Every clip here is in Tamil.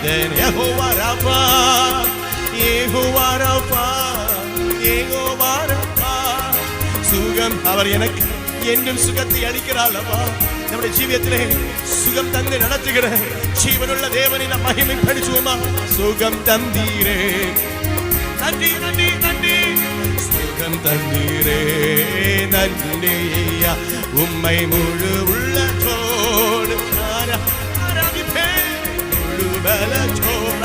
then Yehovah Rapha, Yehovah Rapha, Yehovah Rapha. சுகம் அவர் எனக்கு என்றும் சுகத்தை அளிக்கிறாளவா. நம்முடைய ஜீவியத்திலே சுகம் தந்து நடத்துகிற ஜீவனுள்ள தேவனை நாம் மகிமைப்படுத்துவோமா. சுகம் தந்தீரே, நன்றி நன்றி நன்றி. சுகம் தந்தீரே, நன்றி ஐயா. உம்மை முழு உள்ளத்தோடு ஆராதிப்பேன், முழு பலத்தோடு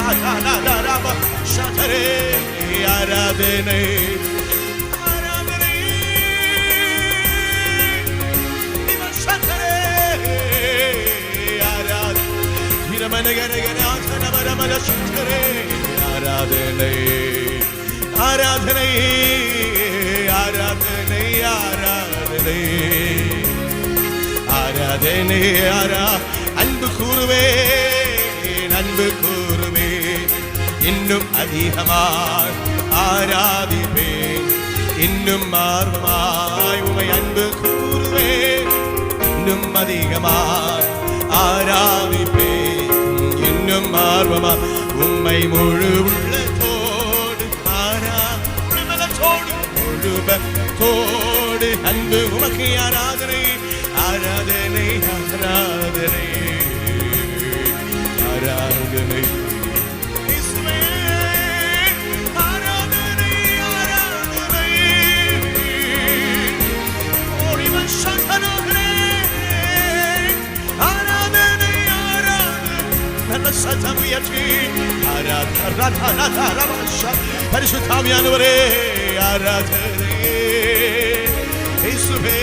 ஆராதனை ஆராதனை ஆராதனை ஆராதனை ஆராதனை ஆராதனை அன்பு கூறுவே, அன்பு கூறுவே, இன்னும் அதிகமாய் ஆராதிப்பேன், இன்னும் ஆர்வமாய் உமை அன்பு கூறுவே, இன்னும் அதிகமாய் ஆராதிப்பேன், இன்னும் ஆர்வமாய் உம்மை முழு உள்ளத்தோடு முழுபத்தோடு அன்பு உமக்கு ஆராதனை ஆராதனை ஆராதனை ஆராதனை பரிசுத்தாவியானவரே ஆராதனை இயேசுவே.